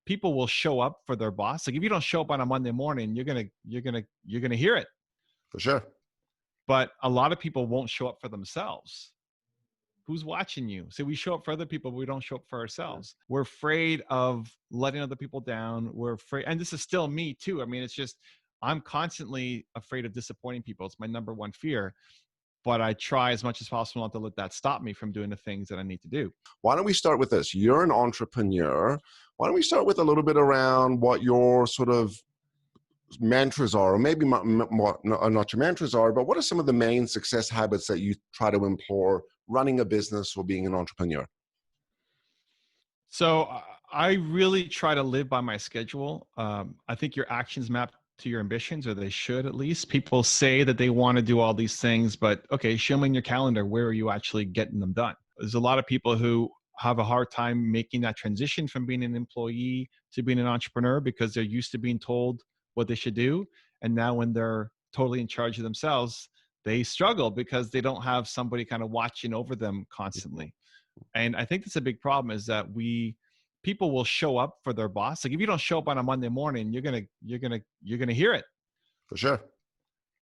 people will show up for their boss. Like if you don't show up on a Monday morning, you're gonna hear it. For sure. But a lot of people won't show up for themselves. Who's watching you? So we show up for other people, but we don't show up for ourselves. We're afraid of letting other people down. We're afraid, and this is still me too. I mean, it's just, I'm constantly afraid of disappointing people. It's my number one fear, but I try as much as possible not to let that stop me from doing the things that I need to do. Why don't we start with this? You're an entrepreneur. Why don't we start with a little bit around what your sort of mantras are, or maybe not your mantras are, but what are some of the main success habits that you try to employ running a business or being an entrepreneur? So I really try to live by my schedule. I think your actions map to your ambitions, or they should at least. People say that they want to do all these things, but okay, show me in your calendar, where are you actually getting them done? There's a lot of people who have a hard time making that transition from being an employee to being an entrepreneur because they're used to being told what they should do. And now when they're totally in charge of themselves, they struggle because they don't have somebody kind of watching over them constantly. And I think that's a big problem, is that people will show up for their boss. Like if you don't show up on a Monday morning, you're gonna hear it. For sure.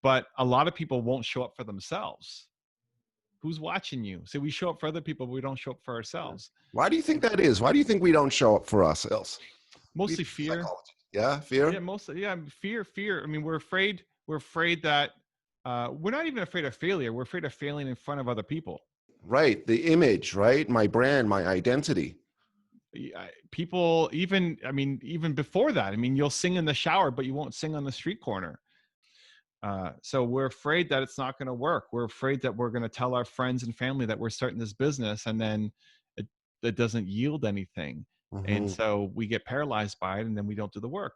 But a lot of people won't show up for themselves. Who's watching you? So we show up for other people, but we don't show up for ourselves. Why do you think that is? Why do you think we don't show up for ourselves? Mostly fear. Psychology. Yeah, fear. Yeah, mostly. Yeah, fear. I mean, we're afraid. We're afraid that we're not even afraid of failure. We're afraid of failing in front of other people. Right. The image, right? My brand, my identity. People, even before that, I mean, you'll sing in the shower, but you won't sing on the street corner. So we're afraid that it's not going to work. We're afraid that we're going to tell our friends and family that we're starting this business, and then it doesn't yield anything. Mm-hmm. And so we get paralyzed by it, and then we don't do the work.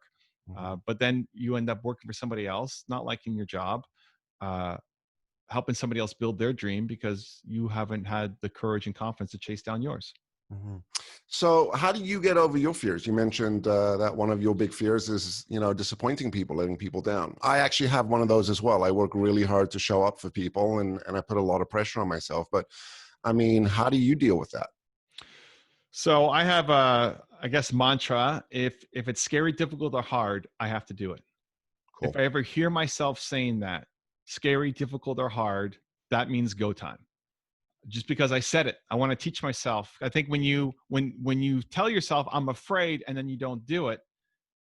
Mm-hmm. But then you end up working for somebody else, not liking your job, helping somebody else build their dream because you haven't had the courage and confidence to chase down yours. Mm-hmm. So how do you get over your fears? You mentioned that one of your big fears is, disappointing people, letting people down. I actually have one of those as well. I work really hard to show up for people, and I put a lot of pressure on myself. But I mean, how do you deal with that? So I have mantra. If it's scary, difficult, or hard, I have to do it. Cool. If I ever hear myself saying that, scary, difficult, or hard, that means go time. Just because I said it, I want to teach myself. I think when you tell yourself I'm afraid and then you don't do it,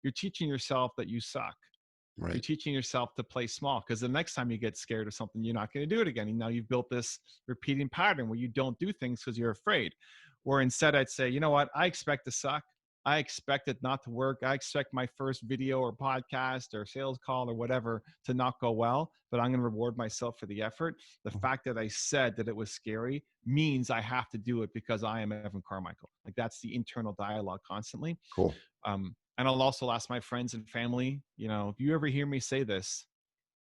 you're teaching yourself that you suck. Right. You're teaching yourself to play small, because the next time you get scared of something, you're not going to do it again. And now you've built this repeating pattern where you don't do things because you're afraid. Or instead I'd say, you know what? I expect to suck. I expect it not to work. I expect my first video or podcast or sales call or whatever to not go well, but I'm going to reward myself for the effort. The fact that I said that it was scary means I have to do it because I am Evan Carmichael. Like, that's the internal dialogue constantly. Cool. And I'll also ask my friends and family, if you ever hear me say this,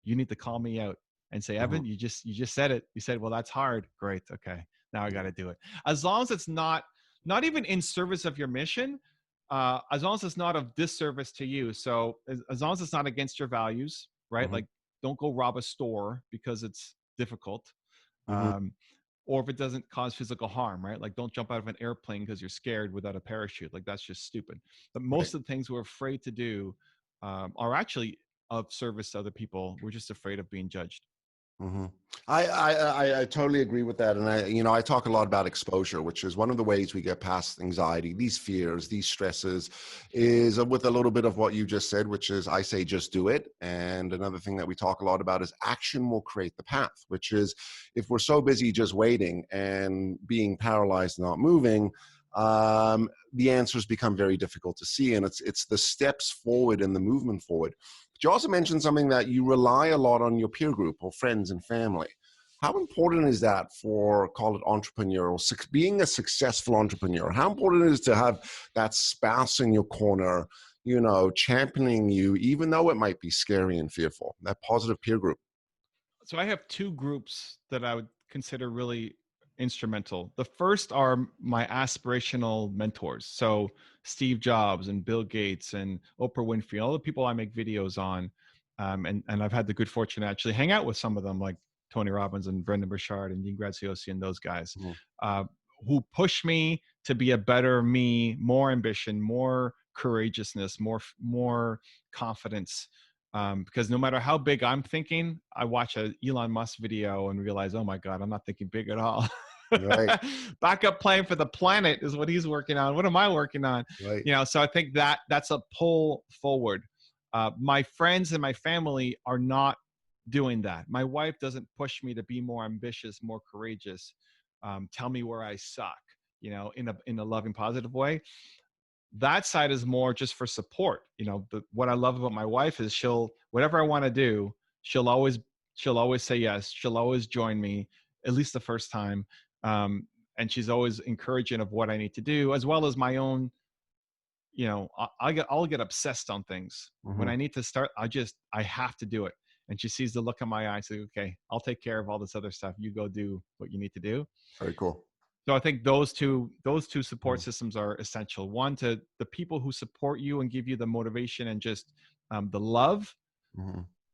you need to call me out and say, Evan, you just said it. You said, well, that's hard. Great. Okay. Now I got to do it. As long as it's not even in service of your mission, as long as it's not of disservice to you. So as long as it's not against your values, right? Like, don't go rob a store because it's difficult. Or if it doesn't cause physical harm, right? Like, don't jump out of an airplane because you're scared without a parachute. Like, that's just stupid. But most of the things we're afraid to do are actually of service to other people. We're just afraid of being judged. I totally agree with that. And I talk a lot about exposure, which is one of the ways we get past anxiety, these fears, these stresses, is with a little bit of what you just said, which is, I say, just do it. And another thing that we talk a lot about is action will create the path, which is, if we're so busy just waiting and being paralyzed, not moving, the answers become very difficult to see. And it's the steps forward and the movement forward. But you also mentioned something that you rely a lot on your peer group or friends and family. How important is that for, call it entrepreneurial, being a successful entrepreneur? How important it is to have that spouse in your corner, championing you, even though it might be scary and fearful, that positive peer group? So I have two groups that I would consider really instrumental. The first are my aspirational mentors. So Steve Jobs and Bill Gates and Oprah Winfrey, all the people I make videos on. And I've had the good fortune to actually hang out with some of them, like Tony Robbins and Brendan Burchard and Dean Graziosi and those guys, who push me to be a better me, more ambition, more courageousness, more confidence. Because no matter how big I'm thinking, I watch a Elon Musk video and realize, oh my God, I'm not thinking big at all. Right. Backup plan for the planet is what he's working on. What am I working on? Right. So I think that's a pull forward. My friends and my family are not doing that. My wife doesn't push me to be more ambitious, more courageous, tell me where I suck, in a loving, positive way. That side is more just for support. What I love about my wife is whatever I want to do, she'll always say yes. She'll always join me, at least the first time. And she's always encouraging of what I need to do, as well as my own, I'll get obsessed on things. When I need to start, I have to do it. And she sees the look in my eyes, like, okay, I'll take care of all this other stuff. You go do what you need to do. Very cool. So I think those two support systems are essential. One, to the people who support you and give you the motivation and just the love.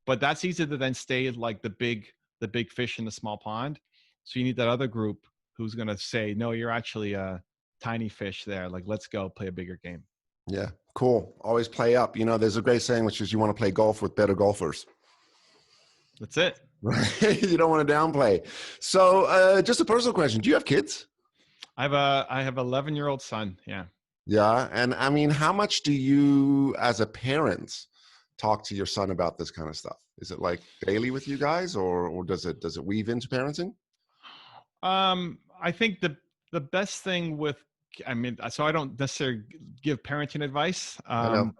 But that's easy to then stay like the big fish in the small pond. So you need that other group who's going to say, no, you're actually a tiny fish there. Like, let's go play a bigger game. Yeah, cool. Always play up. There's a great saying, which is you want to play golf with better golfers. That's it. Right. You don't want to downplay. So just a personal question. Do you have kids? I have an 11-year-old son. Yeah. Yeah. And I mean, how much do you as a parent talk to your son about this kind of stuff? Is it like daily with you guys, or does it weave into parenting? I think the best thing so I don't necessarily give parenting advice. And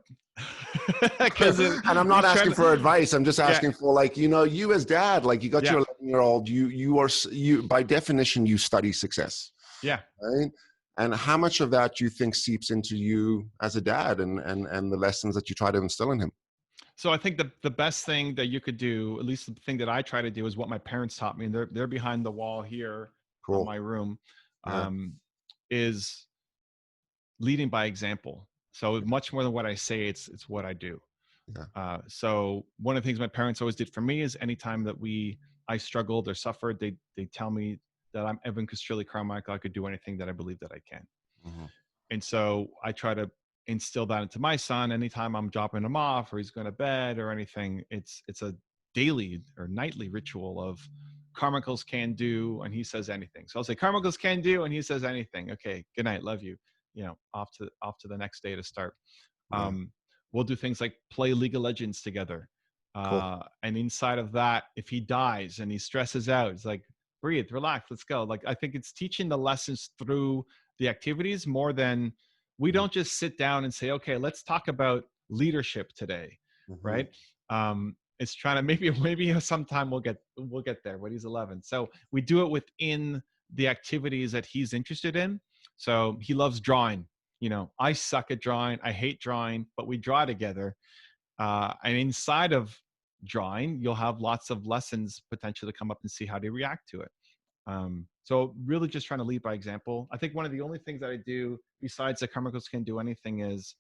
I'm not asking for advice. I'm just asking for, like, you as dad, like, you got your 11-year-old, you by definition, you study success. Yeah. Right. And how much of that do you think seeps into you as a dad and the lessons that you try to instill in him? So I think the best thing that you could do, at least the thing that I try to do, is what my parents taught me. And they're behind the wall here in my room, is leading by example. So much more than what I say, it's what I do. Yeah. So one of the things my parents always did for me is anytime that I struggled or suffered, they tell me that I'm Evan Castrilli Carmichael. I could do anything that I believe that I can. And so I try to instill that into my son. Anytime I'm dropping him off or he's going to bed or anything, it's a daily or nightly ritual of Carmichael's can do, and he says anything. So I'll say Carmichael's can do, and he says anything. Okay, good night, love you. Off to the next day to start. We'll do things like play League of Legends together. Cool. And inside of that, if he dies and he stresses out, it's like, breathe, relax, let's go. Like, I think it's teaching the lessons through the activities more than we don't just sit down and say, okay, let's talk about leadership today. Right. It's trying to maybe sometime we'll get there when he's 11. So we do it within the activities that he's interested in. So he loves drawing. I suck at drawing. I hate drawing, but we draw together. And inside of drawing, you'll have lots of lessons potentially come up and see how they react to it. So really just trying to lead by example. I think one of the only things that I do besides the Carmichael's Can Do Anything is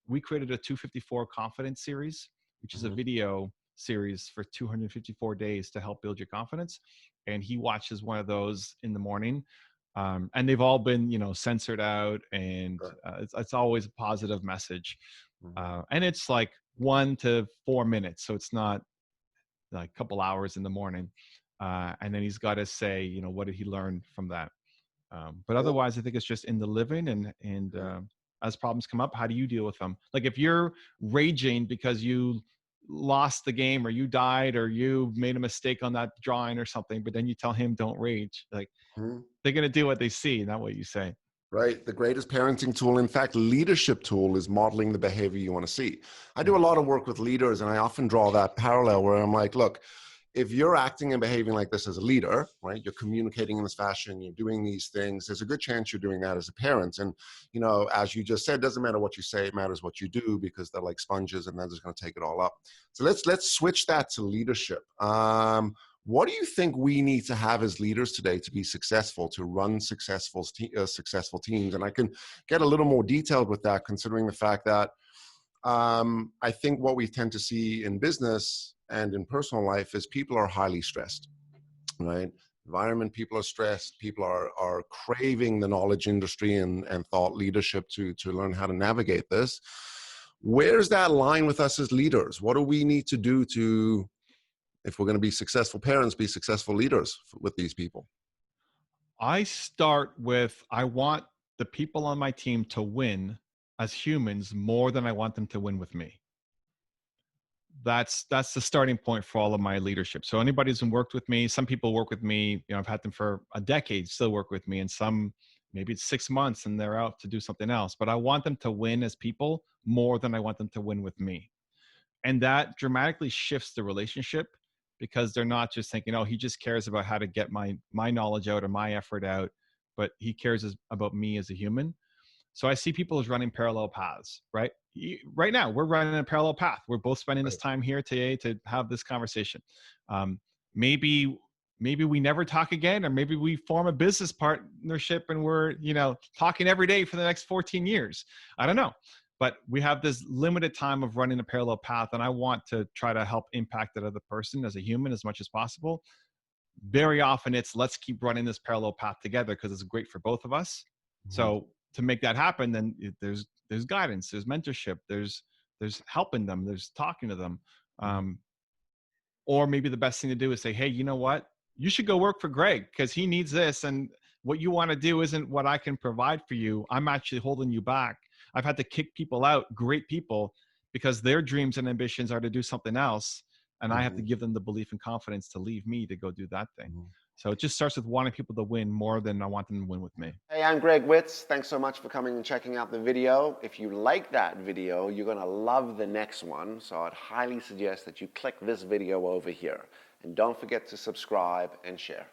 we created a 254 confidence series, which is a video series for 254 days to help build your confidence. And he watches one of those in the morning. And they've all been, censored out, and it's always a positive message. And it's like 1 to 4 minutes. So it's not like a couple hours in the morning. And then he's got to say, what did he learn from that? But otherwise, I think it's just in the living and as problems come up, how do you deal with them? Like if you're raging because you lost the game or you died or you made a mistake on that drawing or something, but then you tell him don't rage, like they're going to do what they see, not what you say. Right. The greatest parenting tool, in fact, leadership tool, is modeling the behavior you want to see. I do a lot of work with leaders, and I often draw that parallel where I'm like, look, if you're acting and behaving like this as a leader, right, you're communicating in this fashion, you're doing these things, there's a good chance you're doing that as a parent. And, as you just said, doesn't matter what you say, it matters what you do, because they're like sponges and they're just going to take it all up. So let's switch that to leadership. What do you think we need to have as leaders today to be successful, to run successful teams? And I can get a little more detailed with that, considering the fact that I think what we tend to see in business and in personal life is people are highly stressed, right? environment, people are stressed, people are craving the knowledge industry and thought leadership to learn how to navigate this. Where's that line with us as leaders? What do we need to do to, if we're going to be successful parents, be successful leaders with these people? I start with, I want the people on my team to win as humans more than I want them to win with me. That's the starting point for all of my leadership. So anybody who's worked with me, some people work with me, you know, I've had them for a decade, still work with me, and some maybe it's 6 months and they're out to do something else. But I want them to win as people more than I want them to win with me. And that dramatically shifts the relationship, because they're not just thinking, oh, he just cares about how to get my knowledge out or my effort out, but he cares about me as a human. So I see people as running parallel paths, right? Right now, we're running a parallel path. We're both spending this Right. time here today to have this conversation. Um, maybe maybe we never talk again, or maybe we form a business partnership and we're, you know, talking every day for the next 14 years. I don't know. But we have this limited time of running a parallel path, and I want to try to help impact that other person as a human as much as possible. Very often it's, let's keep running this parallel path together because it's great for both of us. Mhm. So to make that happen, then there's guidance, there's mentorship, there's helping them, there's talking to them. Mhm. um, or maybe the best thing to do is say, hey, you know what, you should go work for Greg because he needs this, and what you want to do isn't what I can provide for you. I'm actually holding you back. I've had to kick people out, great people, because their dreams and ambitions are to do something else, and I have to Mhm. give them the belief and confidence to leave me to go do that thing. Mhm. So it just starts with wanting people to win more than I want them to win with me. Hey, I'm Greg Witz. Thanks so much for coming and checking out the video. If you like that video, you're going to love the next one. So I'd highly suggest that you click this video over here. And don't forget to subscribe and share.